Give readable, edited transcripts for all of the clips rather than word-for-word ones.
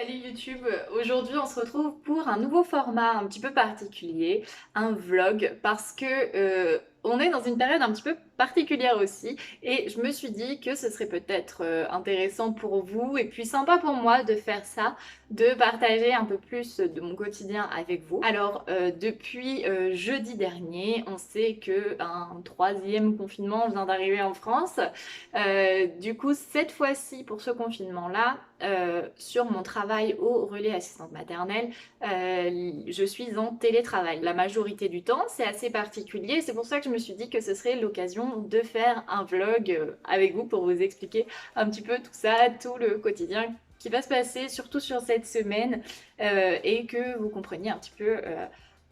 Salut YouTube, aujourd'hui on se retrouve pour un nouveau format un petit peu particulier, un vlog, parce que on est dans une période un petit peu particulière aussi et je me suis dit que ce serait peut-être intéressant pour vous et puis sympa pour moi de faire ça, de partager un peu plus de mon quotidien avec vous. Alors depuis jeudi dernier, on sait que un troisième confinement vient d'arriver en France. Du coup, cette fois-ci, pour ce confinement-là, sur mon travail au relais assistante maternelle, je suis en télétravail. La majorité du temps, c'est assez particulier. C'est pour ça que je me suis dit que ce serait l'occasion de faire un vlog avec vous pour vous expliquer un petit peu tout ça, tout le quotidien qui va se passer, surtout sur cette semaine, et que vous compreniez un petit peu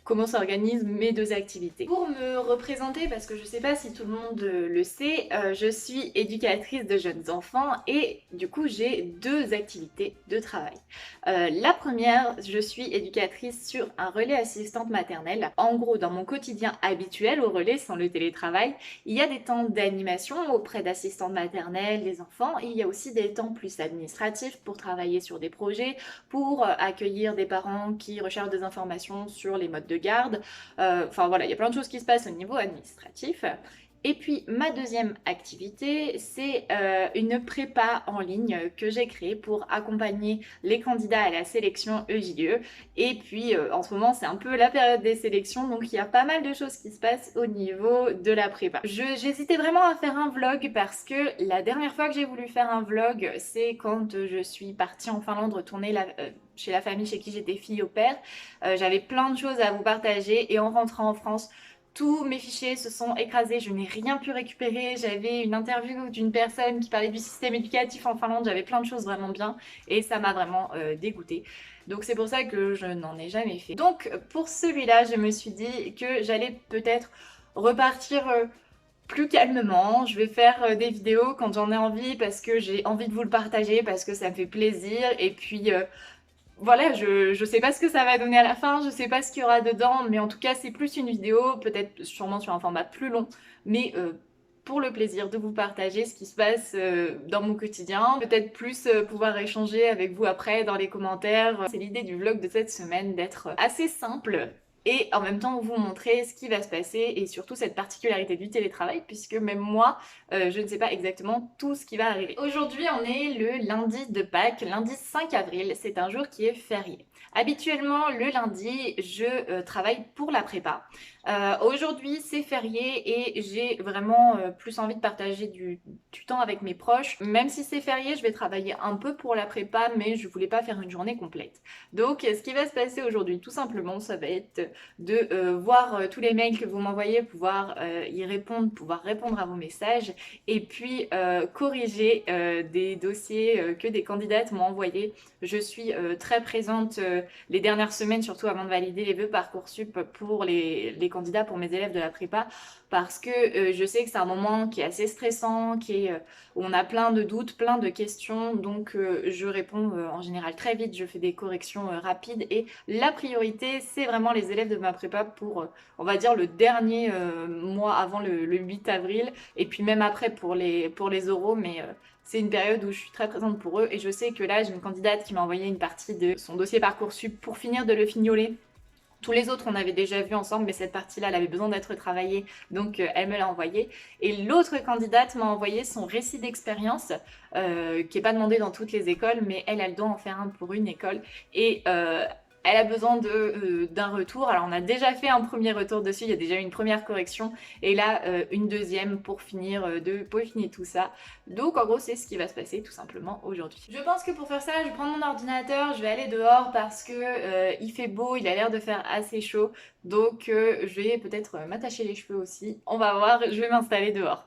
comment s'organisent mes deux activités. Pour me représenter, parce que je sais pas si tout le monde le sait, je suis éducatrice de jeunes enfants et du coup j'ai deux activités de travail. La première, je suis éducatrice sur un relais assistante maternelle. En gros, dans mon quotidien habituel au relais sans le télétravail, il y a des temps d'animation auprès d'assistantes maternelles, des enfants, et il y a aussi des temps plus administratifs pour travailler sur des projets, pour accueillir des parents qui recherchent des informations sur les modes de garde. Enfin voilà, il y a plein de choses qui se passent au niveau administratif. Et puis ma deuxième activité, c'est une prépa en ligne que j'ai créée pour accompagner les candidats à la sélection EJE. Et puis en ce moment, c'est un peu la période des sélections, donc il y a pas mal de choses qui se passent au niveau de la prépa. J'hésitais vraiment à faire un vlog parce que la dernière fois que j'ai voulu faire un vlog, c'est quand je suis partie en Finlande retourner chez la famille chez qui j'étais fille au père. J'avais plein de choses à vous partager et en rentrant en France, tous mes fichiers se sont écrasés, je n'ai rien pu récupérer. J'avais une interview d'une personne qui parlait du système éducatif en Finlande, j'avais plein de choses vraiment bien et ça m'a vraiment dégoûtée. Donc c'est pour ça que je n'en ai jamais fait. Donc pour celui-là, je me suis dit que j'allais peut-être repartir plus calmement. Je vais faire des vidéos quand j'en ai envie parce que j'ai envie de vous le partager, parce que ça me fait plaisir et puis voilà, je sais pas ce que ça va donner à la fin, je sais pas ce qu'il y aura dedans, mais en tout cas c'est plus une vidéo, peut-être sûrement sur un format plus long, mais pour le plaisir de vous partager ce qui se passe dans mon quotidien, peut-être plus pouvoir échanger avec vous après dans les commentaires. C'est l'idée du vlog de cette semaine, d'être assez simple et en même temps vous montrer ce qui va se passer et surtout cette particularité du télétravail puisque même moi je ne sais pas exactement tout ce qui va arriver. Aujourd'hui on est le lundi de Pâques, lundi 5 avril, c'est un jour qui est férié. Habituellement le lundi je travaille pour la prépa. Aujourd'hui c'est férié et j'ai vraiment plus envie de partager du temps avec mes proches. Même si c'est férié je vais travailler un peu pour la prépa mais je voulais pas faire une journée complète. Donc ce qui va se passer aujourd'hui tout simplement ça va être de voir tous les mails que vous m'envoyez, pouvoir y répondre, pouvoir répondre à vos messages et puis corriger des dossiers que des candidates m'ont envoyés. Je suis très présente les dernières semaines, surtout avant de valider les vœux Parcoursup pour les candidats, pour mes élèves de la prépa, parce que je sais que c'est un moment qui est assez stressant, où on a plein de doutes, plein de questions, donc je réponds en général très vite, je fais des corrections rapides et la priorité c'est vraiment les élèves de ma prépa pour, on va dire, le dernier mois avant le 8 avril et puis même après pour les oraux, mais c'est une période où je suis très présente pour eux et je sais que là j'ai une candidate qui m'a envoyé une partie de son dossier Parcoursup pour finir de le fignoler. Tous les autres, on avait déjà vu ensemble, mais cette partie-là, elle avait besoin d'être travaillée, donc elle me l'a envoyé. Et l'autre candidate m'a envoyé son récit d'expérience, qui n'est pas demandé dans toutes les écoles, mais elle doit en faire un pour une école. Et elle a besoin d'un retour. Alors on a déjà fait un premier retour dessus, il y a déjà eu une première correction, et là une deuxième pour finir de peaufiner tout ça. Donc en gros c'est ce qui va se passer tout simplement aujourd'hui. Je pense que pour faire ça, je vais prendre mon ordinateur, je vais aller dehors parce que il fait beau, il a l'air de faire assez chaud, donc je vais peut-être m'attacher les cheveux aussi. On va voir, je vais m'installer dehors.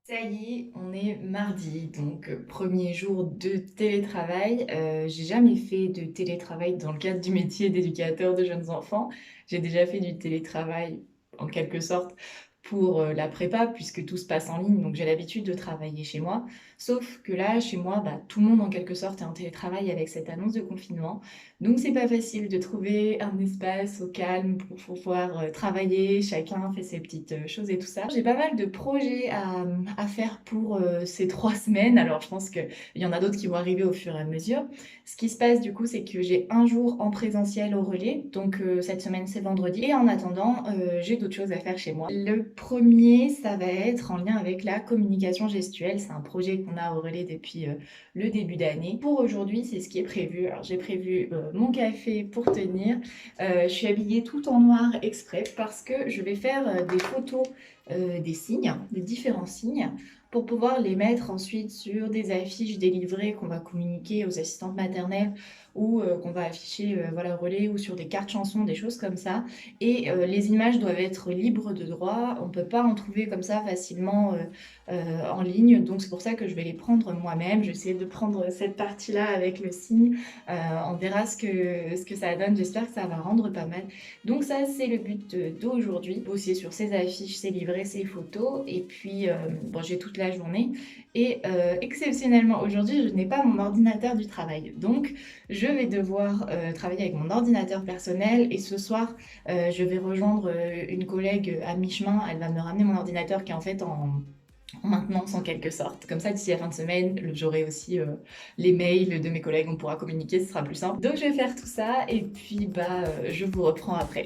Ça y est, on est mardi, donc premier jour de télétravail. J'ai jamais fait de télétravail dans le cadre du métier d'éducateur de jeunes enfants. J'ai déjà fait du télétravail en quelque sorte pour la prépa puisque tout se passe en ligne, donc j'ai l'habitude de travailler chez moi. Sauf que là, chez moi, tout le monde en quelque sorte est en télétravail avec cette annonce de confinement. Donc c'est pas facile de trouver un espace au calme pour pouvoir travailler, chacun fait ses petites choses et tout ça. J'ai pas mal de projets à faire pour ces 3 semaines, alors je pense qu'il y en a d'autres qui vont arriver au fur et à mesure. Ce qui se passe du coup, c'est que j'ai un jour en présentiel au relais, donc cette semaine c'est vendredi, et en attendant, j'ai d'autres choses à faire chez moi. Le premier, ça va être en lien avec la communication gestuelle, c'est un projet qu'on a au relais depuis le début d'année. Pour aujourd'hui, c'est ce qui est prévu. Alors j'ai prévu mon café pour tenir. Je suis habillée tout en noir exprès parce que je vais faire des photos des signes, des différents signes, pour pouvoir les mettre ensuite sur des affiches délivrées qu'on va communiquer aux assistantes maternelles ou qu'on va afficher voilà, au relais ou sur des cartes chansons, des choses comme ça. Et les images doivent être libres de droit. On ne peut pas en trouver comme ça facilement en ligne. Donc c'est pour ça que je vais les prendre moi-même. Je vais essayer de prendre cette partie-là avec le signe. On verra ce que ça donne. J'espère que ça va rendre pas mal. Donc ça, c'est le but d'aujourd'hui. Bosser sur ces affiches, ces livrets, ces photos. Et puis, bon, j'ai toute la journée. Et exceptionnellement, aujourd'hui, je n'ai pas mon ordinateur du travail. Donc, je vais devoir travailler avec mon ordinateur personnel. Et ce soir, je vais rejoindre une collègue à mi-chemin. Elle va me ramener mon ordinateur qui est en fait en maintenance en quelque sorte. Comme ça, d'ici la fin de semaine, j'aurai aussi les mails de mes collègues, on pourra communiquer, ce sera plus simple. Donc je vais faire tout ça et puis je vous reprends après.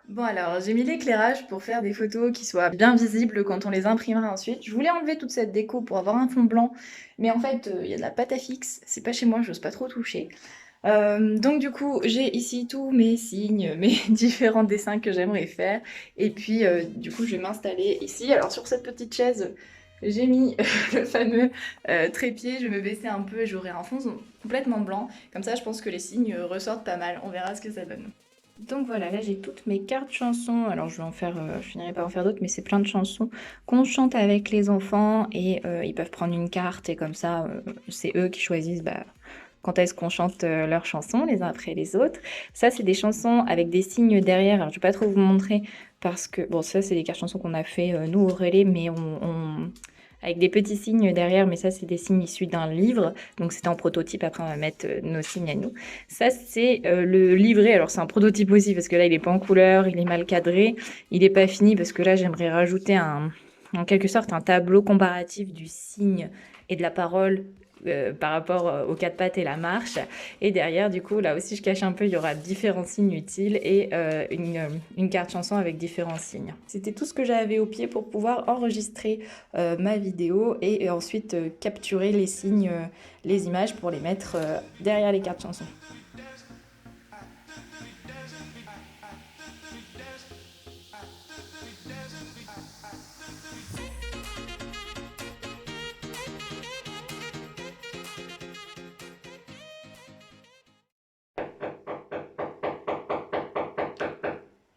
Bon alors, j'ai mis l'éclairage pour faire des photos qui soient bien visibles quand on les imprimera ensuite. Je voulais enlever toute cette déco pour avoir un fond blanc, mais en fait, il y a de la pâte à fixe, c'est pas chez moi, j'ose pas trop toucher. Donc du coup, j'ai ici tous mes signes, mes différents dessins que j'aimerais faire. Et puis du coup, je vais m'installer ici. Alors sur cette petite chaise, j'ai mis le fameux trépied. Je vais me baisser un peu et j'aurai un fond complètement blanc. Comme ça, je pense que les signes ressortent pas mal. On verra ce que ça donne. Donc voilà, là j'ai toutes mes cartes chansons. Alors je vais en faire, je finirai par en faire d'autres, mais c'est plein de chansons qu'on chante avec les enfants et ils peuvent prendre une carte et comme ça, c'est eux qui choisissent quand est-ce qu'on chante leurs chansons les uns après les autres. Ça, c'est des chansons avec des signes derrière. Alors je vais pas trop vous montrer parce que bon, ça c'est des cartes chansons qu'on a fait nous au relais, mais avec des petits signes derrière, mais ça c'est des signes issus d'un livre, donc c'était en prototype, après on va mettre nos signes à nous. Ça c'est le livret, alors c'est un prototype aussi parce que là il est pas en couleur, il est mal cadré, il est pas fini parce que là j'aimerais rajouter en quelque sorte un tableau comparatif du signe et de la parole par rapport aux quatre pattes et la marche. Et derrière, du coup, là aussi, je cache un peu, il y aura différents signes utiles et une carte chanson avec différents signes. C'était tout ce que j'avais au pied pour pouvoir enregistrer ma vidéo et ensuite capturer les signes, les images pour les mettre derrière les cartes chansons.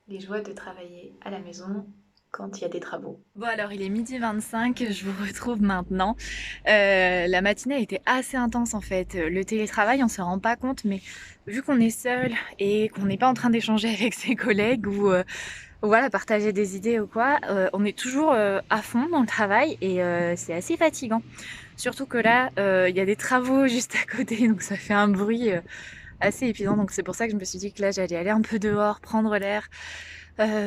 Les joies de travailler à la maison quand il y a des travaux. Bon alors il est 12h25, je vous retrouve maintenant. La matinée a été assez intense en fait. Le télétravail on se rend pas compte mais vu qu'on est seul et qu'on n'est pas en train d'échanger avec ses collègues ou voilà partager des idées ou quoi, on est toujours à fond dans le travail et c'est assez fatigant. Surtout que là il y a des travaux juste à côté donc ça fait un bruit assez épuisant donc c'est pour ça que je me suis dit que là j'allais aller un peu dehors, prendre l'air.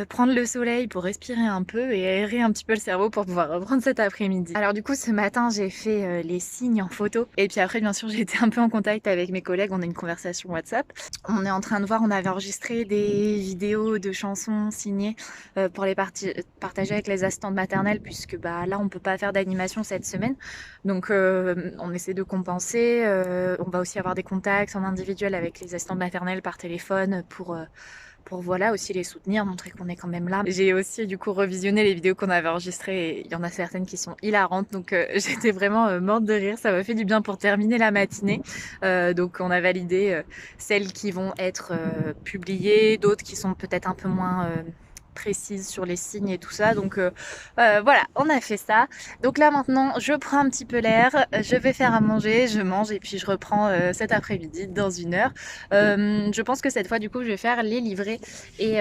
Prendre le soleil pour respirer un peu et aérer un petit peu le cerveau pour pouvoir reprendre cet après-midi. Alors du coup ce matin j'ai fait les signes en photo et puis après bien sûr j'ai été un peu en contact avec mes collègues, on a une conversation WhatsApp. On est en train de voir, on avait enregistré des vidéos de chansons signées pour les partager avec les assistantes maternelles puisque là on peut pas faire d'animation cette semaine donc on essaie de compenser. On va aussi avoir des contacts en individuel avec les assistantes maternelles par téléphone pour voilà aussi les soutenir, montrer qu'on est quand même là. J'ai aussi du coup revisionné les vidéos qu'on avait enregistrées et il y en a certaines qui sont hilarantes donc j'étais vraiment morte de rire, ça m'a fait du bien pour terminer la matinée. Donc on a validé celles qui vont être publiées, d'autres qui sont peut-être un peu moins précise sur les signes et tout ça. Donc voilà, on a fait ça. Donc là maintenant, je prends un petit peu l'air, je vais faire à manger, je mange et puis je reprends cet après-midi dans 1 heure. Je pense que cette fois, du coup, je vais faire les livrets et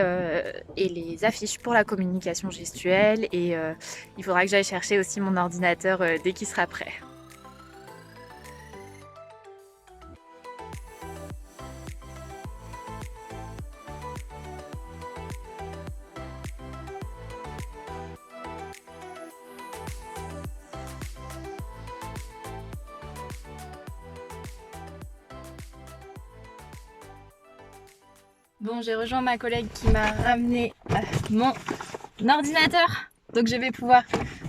les affiches pour la communication gestuelle. Et il faudra que j'aille chercher aussi mon ordinateur dès qu'il sera prêt. Bon, j'ai rejoint ma collègue qui m'a ramené mon ordinateur. Donc je vais pouvoir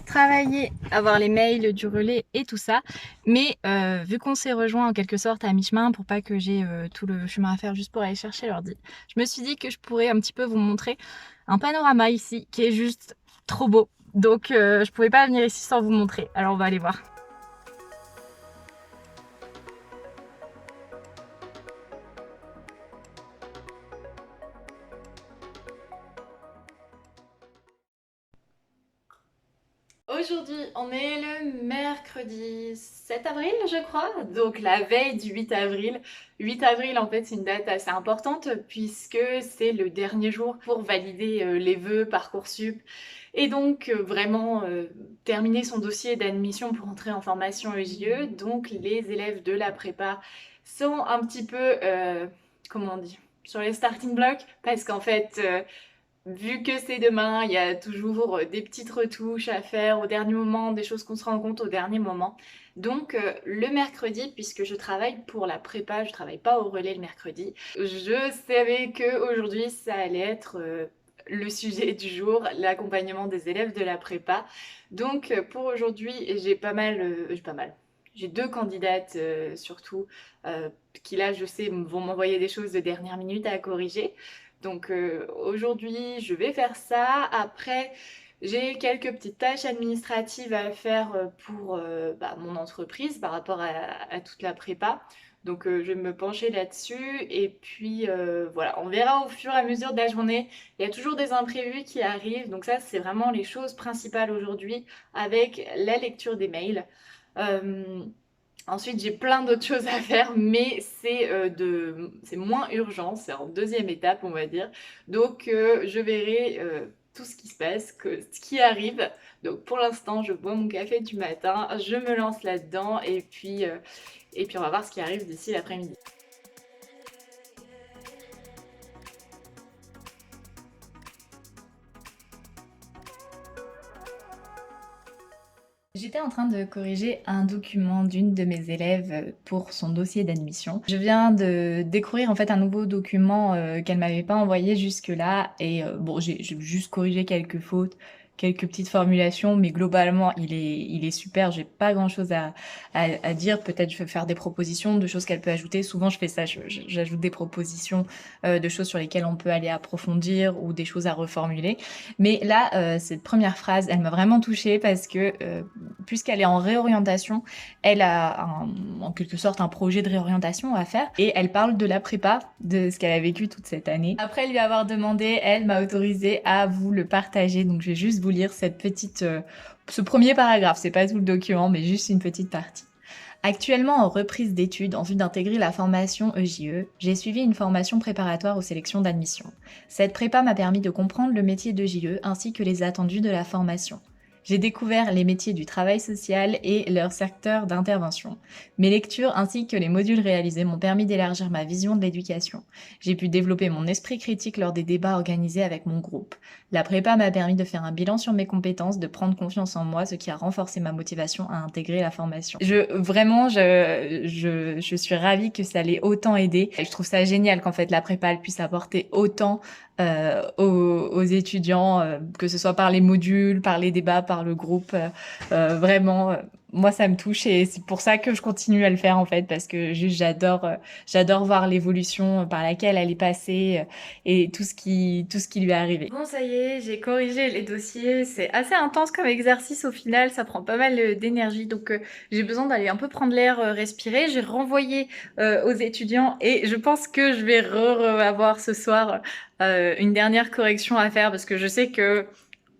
travailler, avoir les mails du relais et tout ça. Mais vu qu'on s'est rejoint en quelque sorte à mi-chemin pour pas que j'ai tout le chemin à faire juste pour aller chercher l'ordi, je me suis dit que je pourrais un petit peu vous montrer un panorama ici qui est juste trop beau. Donc je pouvais pas venir ici sans vous montrer. Alors on va aller voir. Aujourd'hui, on est le mercredi 7 avril, je crois, donc la veille du 8 avril. 8 avril, en fait, c'est une date assez importante puisque c'est le dernier jour pour valider les vœux Parcoursup et donc vraiment terminer son dossier d'admission pour entrer en formation EJE. Donc les élèves de la prépa sont un petit peu, comment on dit, sur les starting blocks parce qu'en fait... vu que c'est demain, il y a toujours des petites retouches à faire au dernier moment, des choses qu'on se rend compte au dernier moment. Donc le mercredi, puisque je travaille pour la prépa, je travaille pas au relais le mercredi, je savais que aujourd'hui ça allait être le sujet du jour, l'accompagnement des élèves de la prépa. Donc pour aujourd'hui, j'ai 2 candidates surtout qui là je sais vont m'envoyer des choses de dernière minute à corriger. Donc aujourd'hui, je vais faire ça. Après, j'ai quelques petites tâches administratives à faire pour mon entreprise par rapport à toute la prépa. Donc je vais me pencher là-dessus et puis voilà, on verra au fur et à mesure de la journée. Il y a toujours des imprévus qui arrivent, donc ça c'est vraiment les choses principales aujourd'hui avec la lecture des mails. Euh, Ensuite, j'ai plein d'autres choses à faire, mais c'est moins urgent, c'est en deuxième étape, on va dire. Donc, je verrai tout ce qui se passe, ce qui arrive. Donc, pour l'instant, je bois mon café du matin, je me lance là-dedans, et puis on va voir ce qui arrive d'ici l'après-midi. J'étais en train de corriger un document d'une de mes élèves pour son dossier d'admission. Je viens de découvrir en fait un nouveau document qu'elle m'avait pas envoyé jusque-là et bon j'ai juste corrigé quelques fautes, quelques petites formulations, mais globalement il est super. J'ai pas grand-chose à dire. Peut-être je vais faire des propositions de choses qu'elle peut ajouter. Souvent je fais ça, j'ajoute des propositions de choses sur lesquelles on peut aller approfondir ou des choses à reformuler. Mais là, cette première phrase, elle m'a vraiment touchée parce que puisqu'elle est en réorientation, elle a en quelque sorte un projet de réorientation à faire et elle parle de la prépa, de ce qu'elle a vécu toute cette année. Après lui avoir demandé, elle m'a autorisé à vous le partager, donc je vais juste vous lire ce premier paragraphe, c'est pas tout le document, mais juste une petite partie. Actuellement en reprise d'études en vue d'intégrer la formation EJE, j'ai suivi une formation préparatoire aux sélections d'admission. Cette prépa m'a permis de comprendre le métier d'EJE ainsi que les attendus de la formation. J'ai découvert les métiers du travail social et leur secteur d'intervention. Mes lectures ainsi que les modules réalisés m'ont permis d'élargir ma vision de l'éducation. J'ai pu développer mon esprit critique lors des débats organisés avec mon groupe. La prépa m'a permis de faire un bilan sur mes compétences, de prendre confiance en moi, ce qui a renforcé ma motivation à intégrer la formation. Je suis ravie que ça l'ait autant aidé. Je trouve ça génial qu'en fait la prépa elle puisse apporter autant aux étudiants, que ce soit par les modules, par les débats, par le groupe. Vraiment, moi ça me touche et c'est pour ça que je continue à le faire en fait parce que juste j'adore voir l'évolution par laquelle elle est passée et tout ce qui lui est arrivé. Bon, ça y est, j'ai corrigé les dossiers. C'est assez intense comme exercice au final, ça prend pas mal d'énergie donc j'ai besoin d'aller un peu prendre l'air, respirer. J'ai renvoyé aux étudiants et je pense que je vais avoir ce soir une dernière correction à faire parce que je sais que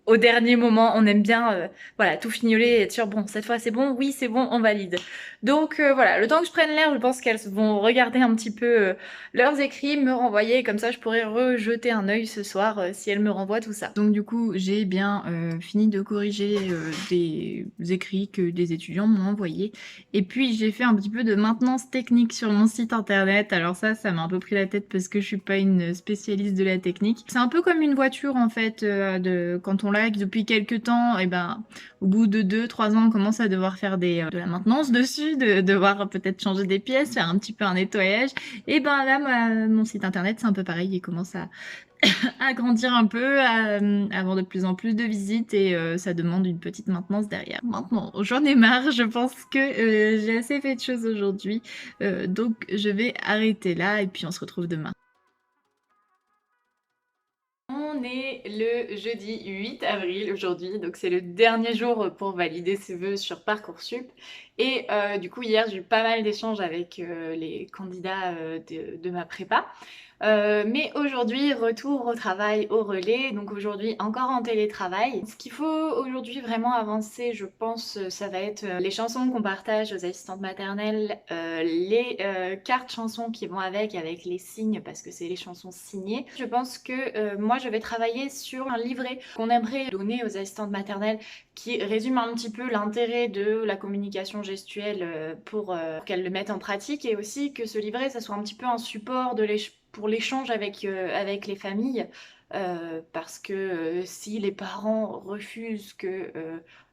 au dernier moment, on aime bien voilà, tout fignoler et être sûr, bon, cette fois c'est bon, oui c'est bon, on valide. Donc voilà, le temps que je prenne l'air, je pense qu'elles vont regarder un petit peu leurs écrits, me renvoyer, comme ça je pourrais rejeter un œil ce soir si elles me renvoient tout ça. Donc du coup, j'ai bien fini de corriger des écrits que des étudiants m'ont envoyés. Et puis j'ai fait un petit peu de maintenance technique sur mon site internet. Alors ça m'a un peu pris la tête parce que je suis pas une spécialiste de la technique. C'est un peu comme une voiture en fait, quand on l'a depuis quelques temps, et ben au bout de 2-3 ans, on commence à devoir faire de la maintenance dessus, de devoir peut-être changer des pièces, faire un petit peu un nettoyage. Et ben là, mon site internet, c'est un peu pareil, il commence à grandir un peu, à avoir de plus en plus de visites et ça demande une petite maintenance derrière. Maintenant, j'en ai marre, je pense que j'ai assez fait de choses aujourd'hui, donc je vais arrêter là et puis on se retrouve demain. On est le jeudi 8 avril aujourd'hui, donc c'est le dernier jour pour valider ses vœux sur Parcoursup. Et du coup, hier, j'ai eu pas mal d'échanges avec les candidats de ma prépa. Mais aujourd'hui, retour au travail au relais, donc aujourd'hui encore en télétravail. Ce qu'il faut aujourd'hui vraiment avancer, je pense, ça va être les chansons qu'on partage aux assistantes maternelles, les cartes chansons qui vont avec les signes, parce que c'est les chansons signées. Je pense que moi, je vais travailler sur un livret qu'on aimerait donner aux assistantes maternelles qui résume un petit peu l'intérêt de la communication gestuelle pour qu'elles le mettent en pratique et aussi que ce livret, ça soit un petit peu un support pour l'échange avec les familles. Parce que si les parents refusent que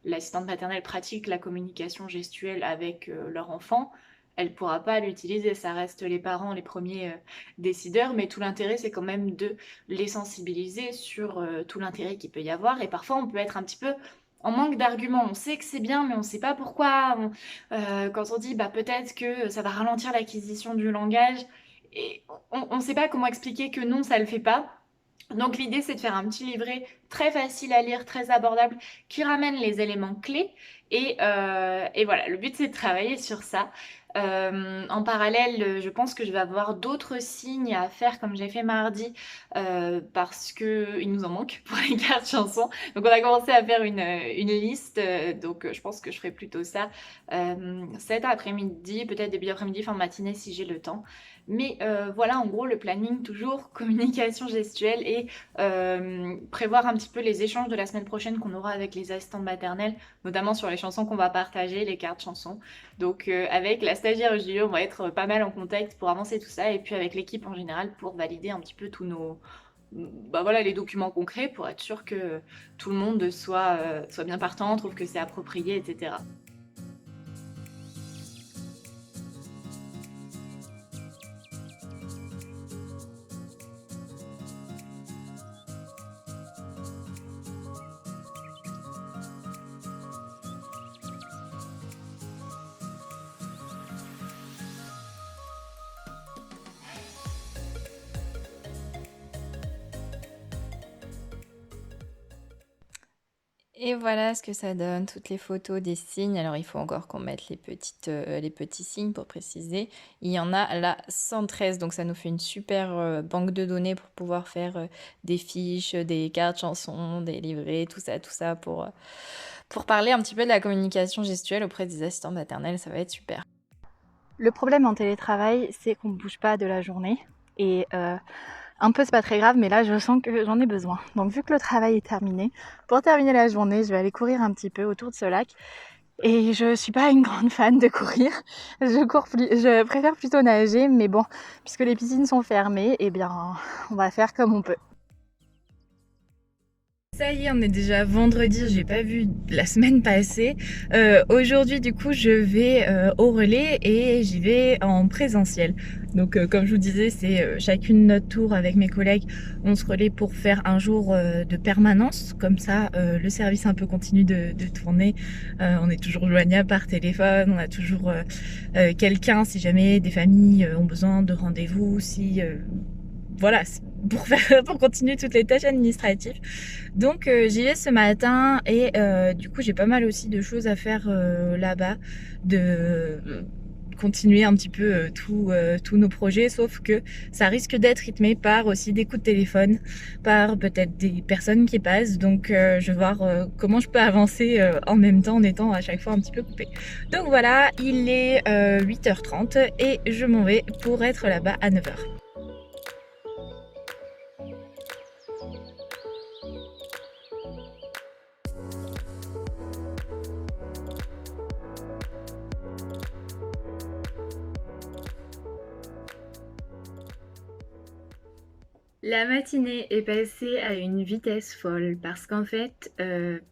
l'assistante maternelle pratique la communication gestuelle avec leur enfant, elle ne pourra pas l'utiliser. Ça reste les parents les premiers décideurs, mais tout l'intérêt, c'est quand même de les sensibiliser sur tout l'intérêt qu'il peut y avoir. Et parfois, on peut être un petit peu en manque d'arguments. On sait que c'est bien, mais on ne sait pas pourquoi. Quand on dit bah, peut-être que ça va ralentir l'acquisition du langage, et on ne sait pas comment expliquer que non, ça ne le fait pas. Donc l'idée c'est de faire un petit livret très facile à lire, très abordable, qui ramène les éléments clés. Et voilà, le but c'est de travailler sur ça. En parallèle, je pense que je vais avoir d'autres signes à faire comme j'ai fait mardi parce que il nous en manque pour les cartes chansons. Donc on a commencé à faire une liste, donc je pense que je ferai plutôt ça cet après-midi, peut-être début d'après-midi, fin de matinée si j'ai le temps. Mais voilà en gros le planning toujours communication gestuelle et prévoir un petit peu les échanges de la semaine prochaine qu'on aura avec les assistantes maternelles, notamment sur les chansons qu'on va partager, les cartes chansons. Donc avec la stagiaire JE, on va être pas mal en contact pour avancer tout ça et puis avec l'équipe en général pour valider un petit peu tous nos bah voilà, les documents concrets pour être sûr que tout le monde soit bien partant, trouve que c'est approprié, etc. Et voilà ce que ça donne, toutes les photos des signes. Alors il faut encore qu'on mette les petits signes pour préciser. Il y en a là 113, donc ça nous fait une super banque de données pour pouvoir faire des fiches, des cartes chansons, des livrets, tout ça pour parler un petit peu de la communication gestuelle auprès des assistants maternels. Ça va être super. Le problème en télétravail, c'est qu'on ne bouge pas de la journée. Et un peu, c'est pas très grave, mais là, je sens que j'en ai besoin. Donc, vu que le travail est terminé, pour terminer la journée, je vais aller courir un petit peu autour de ce lac. Et je suis pas une grande fan de courir. Je préfère plutôt nager, mais bon, puisque les piscines sont fermées, eh bien, on va faire comme on peut. Ça y est, on est déjà vendredi, j'ai pas vu la semaine passée. Aujourd'hui, du coup, je vais au relais et j'y vais en présentiel. Donc, comme je vous disais, c'est chacune notre tour avec mes collègues. On se relaie pour faire un jour de permanence. Comme ça, le service un peu continue de tourner. On est toujours joignable par téléphone. On a toujours quelqu'un si jamais des familles ont besoin de rendez-vous. Si voilà, pour continuer toutes les tâches administratives. Donc j'y vais ce matin et du coup j'ai pas mal aussi de choses à faire là-bas, de continuer un petit peu tous nos projets, sauf que ça risque d'être rythmé par aussi des coups de téléphone, par peut-être des personnes qui passent, donc je vais voir comment je peux avancer en même temps en étant à chaque fois un petit peu coupée. Donc voilà, il est 8h30 et je m'en vais pour être là-bas à 9h. La matinée est passée à une vitesse folle parce qu'en fait,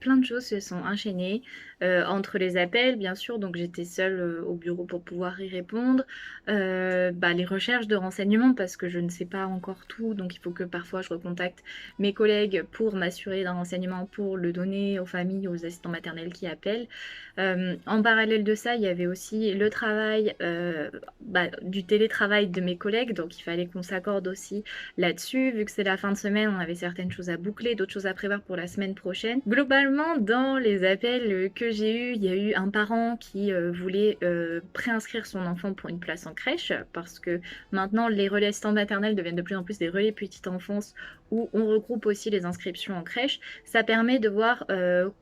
plein de choses se sont enchaînées, entre les appels bien sûr, donc j'étais seule, au bureau pour pouvoir y répondre, les recherches de renseignements parce que je ne sais pas encore tout, donc il faut que parfois je recontacte mes collègues pour m'assurer d'un renseignement, pour le donner aux familles, aux assistants maternels qui appellent. En parallèle de ça, il y avait aussi le travail, du télétravail de mes collègues, donc il fallait qu'on s'accorde aussi là-dessus. Vu que c'est la fin de semaine, on avait certaines choses à boucler, d'autres choses à prévoir pour la semaine prochaine. Globalement, dans les appels que j'ai eus, il y a eu un parent qui voulait préinscrire son enfant pour une place en crèche, parce que maintenant les relais assistants maternels deviennent de plus en plus des relais petite enfance où on regroupe aussi les inscriptions en crèche. Ça permet de voir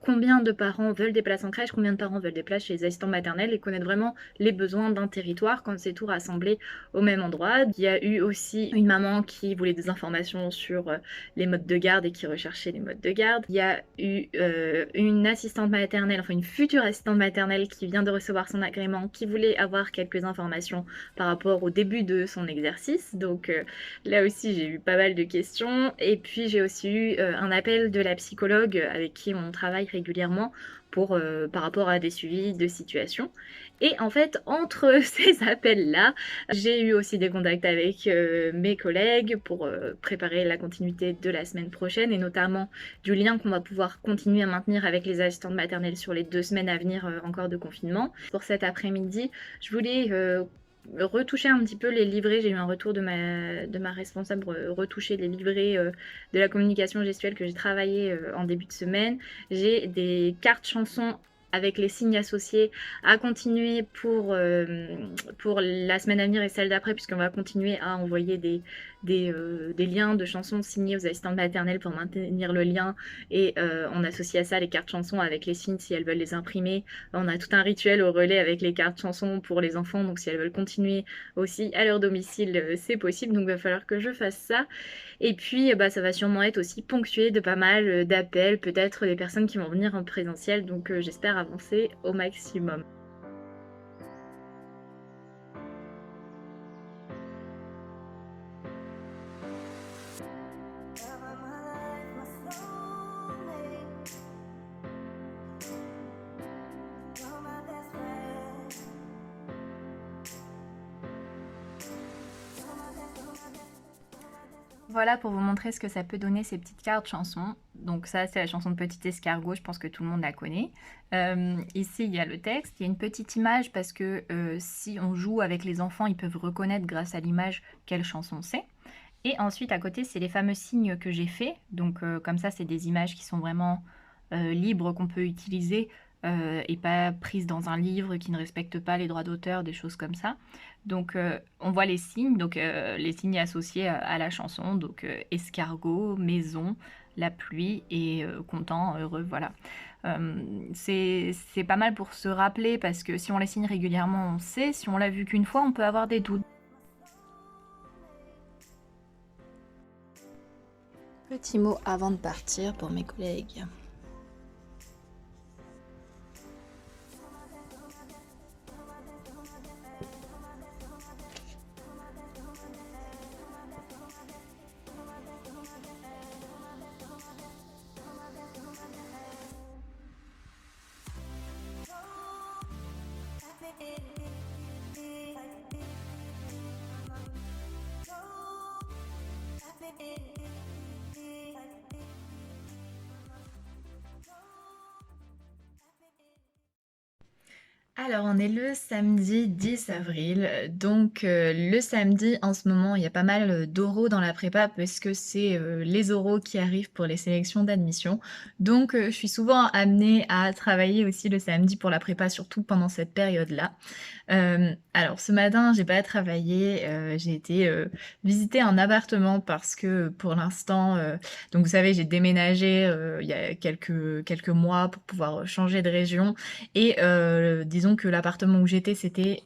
combien de parents veulent des places en crèche, combien de parents veulent des places chez les assistants maternels et connaître vraiment les besoins d'un territoire quand c'est tout rassemblé au même endroit. Il y a eu aussi une maman qui voulait des informations sur les modes de garde et qui recherchait les modes de garde. Il y a eu une assistante maternelle, enfin une future assistante maternelle qui vient de recevoir son agrément, qui voulait avoir quelques informations par rapport au début de son exercice. Donc là aussi j'ai eu pas mal de questions. Et puis j'ai aussi eu un appel de la psychologue avec qui on travaille régulièrement par rapport à des suivis de situation. Et en fait, entre ces appels-là, j'ai eu aussi des contacts avec mes collègues pour préparer la continuité de la semaine prochaine et notamment du lien qu'on va pouvoir continuer à maintenir avec les assistantes maternelles sur les 2 semaines à venir encore de confinement. Pour cet après-midi, je voulais retoucher un petit peu les livrets. J'ai eu un retour de ma responsable retoucher les livrets de la communication gestuelle que j'ai travaillé en début de semaine. J'ai des cartes chansons avec les signes associés à continuer pour la semaine à venir et celle d'après, puisqu'on va continuer à envoyer des liens de chansons signées aux assistantes maternelles pour maintenir le lien et on associe à ça les cartes chansons avec les signes si elles veulent les imprimer. On a tout un rituel au relais avec les cartes chansons pour les enfants, donc si elles veulent continuer aussi à leur domicile, c'est possible, donc il va falloir que je fasse ça. Et puis ça va sûrement être aussi ponctué de pas mal d'appels, peut-être des personnes qui vont venir en présentiel, donc j'espère avancer au maximum. Voilà pour vous montrer ce que ça peut donner ces petites cartes chansons. Donc ça c'est la chanson de Petit Escargot, je pense que tout le monde la connaît. Ici il y a le texte, il y a une petite image parce que si on joue avec les enfants, ils peuvent reconnaître grâce à l'image quelle chanson c'est. Et ensuite à côté c'est les fameux signes que j'ai faits. Donc comme ça c'est des images qui sont vraiment libres qu'on peut utiliser et pas prises dans un livre qui ne respecte pas les droits d'auteur, des choses comme ça. Donc on voit les signes, donc les signes associés à la chanson, donc escargot, maison, la pluie et content, heureux, voilà. C'est pas mal pour se rappeler parce que si on les signe régulièrement, on sait. Si on l'a vu qu'une fois, on peut avoir des doutes. Petit mot avant de partir pour mes collègues. Alors, on est le samedi 10 avril. Donc, le samedi, en ce moment, il y a pas mal d'oraux dans la prépa parce que c'est les oraux qui arrivent pour les sélections d'admission. Donc, je suis souvent amenée à travailler aussi le samedi pour la prépa, surtout pendant cette période-là. Alors, ce matin, j'ai pas travaillé. J'ai été visiter un appartement parce que pour l'instant, donc vous savez, j'ai déménagé il y a quelques mois pour pouvoir changer de région. Et disons que l'appartement où j'étais, c'était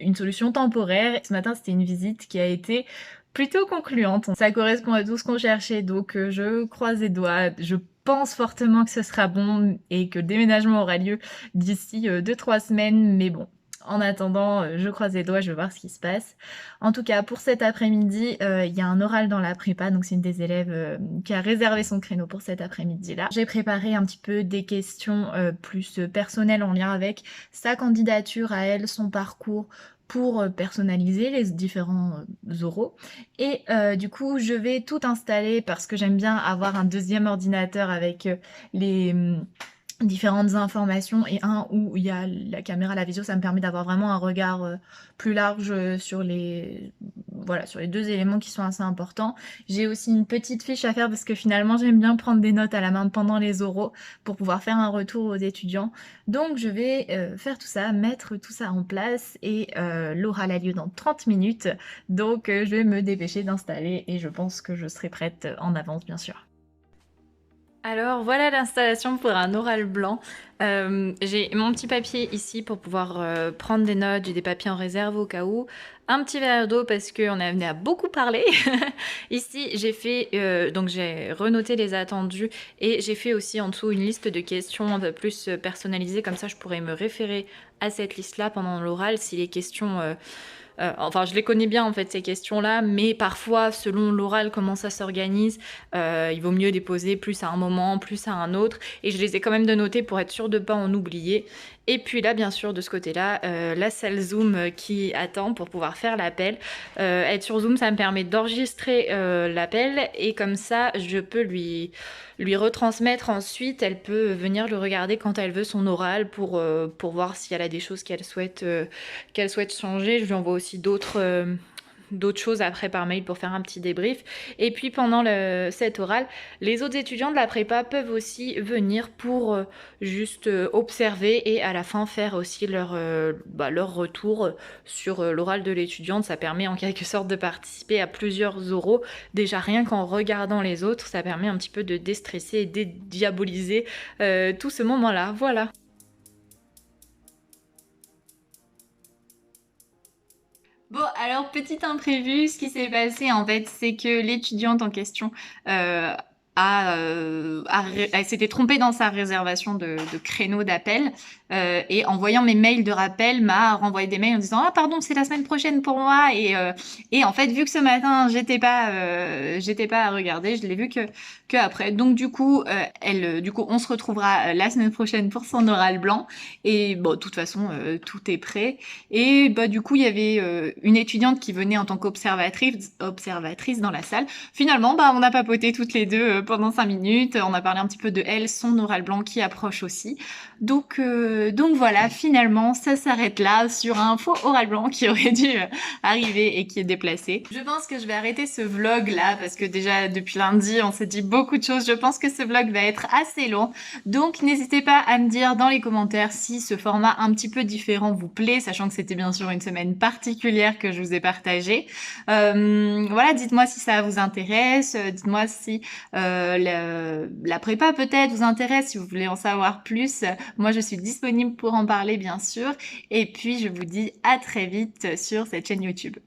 une solution temporaire. Ce matin, c'était une visite qui a été plutôt concluante. Ça correspond à tout ce qu'on cherchait, donc je croise les doigts. Je pense fortement que ce sera bon et que le déménagement aura lieu d'ici 2-3 semaines, mais bon. En attendant, je croise les doigts, je vais voir ce qui se passe. En tout cas, pour cet après-midi, il y a un oral dans la prépa, donc c'est une des élèves qui a réservé son créneau pour cet après-midi-là. J'ai préparé un petit peu des questions plus personnelles en lien avec sa candidature à elle, son parcours, pour personnaliser les différents oraux. Et du coup, je vais tout installer parce que j'aime bien avoir un deuxième ordinateur avec les différentes informations et un où il y a la caméra, la visio, ça me permet d'avoir vraiment un regard plus large sur sur les deux éléments qui sont assez importants. J'ai aussi une petite fiche à faire parce que finalement j'aime bien prendre des notes à la main pendant les oraux pour pouvoir faire un retour aux étudiants. Donc je vais faire tout ça, mettre tout ça en place et l'oral a lieu dans 30 minutes. Donc je vais me dépêcher d'installer et je pense que je serai prête en avance bien sûr. Alors voilà l'installation pour un oral blanc. J'ai mon petit papier ici pour pouvoir prendre des notes, j'ai des papiers en réserve au cas où. Un petit verre d'eau parce qu'on est amené à beaucoup parler. Ici j'ai fait, donc j'ai renoté les attendus et j'ai fait aussi en dessous une liste de questions un peu plus personnalisées, comme ça je pourrais me référer à cette liste-là pendant l'oral si les questions... enfin, je les connais bien en fait ces questions-là, mais parfois, selon l'oral, comment ça s'organise, il vaut mieux les poser plus à un moment, plus à un autre. Et je les ai quand même de noter pour être sûre de ne pas en oublier. Et puis là, bien sûr, de ce côté-là, la salle Zoom qui attend pour pouvoir faire l'appel. Être sur Zoom, ça me permet d'enregistrer l'appel et comme ça, je peux lui retransmettre ensuite. Elle peut venir le regarder quand elle veut son oral pour voir si elle a des choses qu'elle souhaite changer. Je lui envoie aussi d'autres choses après par mail pour faire un petit débrief. Et puis pendant cet oral, les autres étudiants de la prépa peuvent aussi venir pour juste observer et à la fin faire aussi leur retour sur l'oral de l'étudiante. Ça permet en quelque sorte de participer à plusieurs oraux. Déjà rien qu'en regardant les autres, ça permet un petit peu de déstresser et dédiaboliser tout ce moment-là. Voilà. Bon, alors petit imprévu, ce qui s'est passé en fait, c'est que l'étudiante en question elle s'était trompée dans sa réservation de créneau d'appel et en voyant mes mails de rappel m'a renvoyé des mails en disant ah pardon c'est la semaine prochaine pour moi et en fait vu que ce matin j'étais pas à regarder, je l'ai vu que après, donc du coup on se retrouvera la semaine prochaine pour son oral blanc et bon de toute façon tout est prêt et bah du coup il y avait une étudiante qui venait en tant qu'observatrice dans la salle. Finalement bah on a papoté toutes les deux pendant 5 minutes, on a parlé un petit peu de elle, son oral blanc qui approche aussi. Donc voilà, finalement, ça s'arrête là sur un faux oral blanc qui aurait dû arriver et qui est déplacé. Je pense que je vais arrêter ce vlog là parce que déjà depuis lundi, on s'est dit beaucoup de choses. Je pense que ce vlog va être assez long. Donc n'hésitez pas à me dire dans les commentaires si ce format un petit peu différent vous plaît, sachant que c'était bien sûr une semaine particulière que je vous ai partagée. Voilà, dites-moi si ça vous intéresse, dites-moi si la prépa peut-être vous intéresse, si vous voulez en savoir plus. Moi, je suis disponible pour en parler, bien sûr. Et puis, je vous dis à très vite sur cette chaîne YouTube.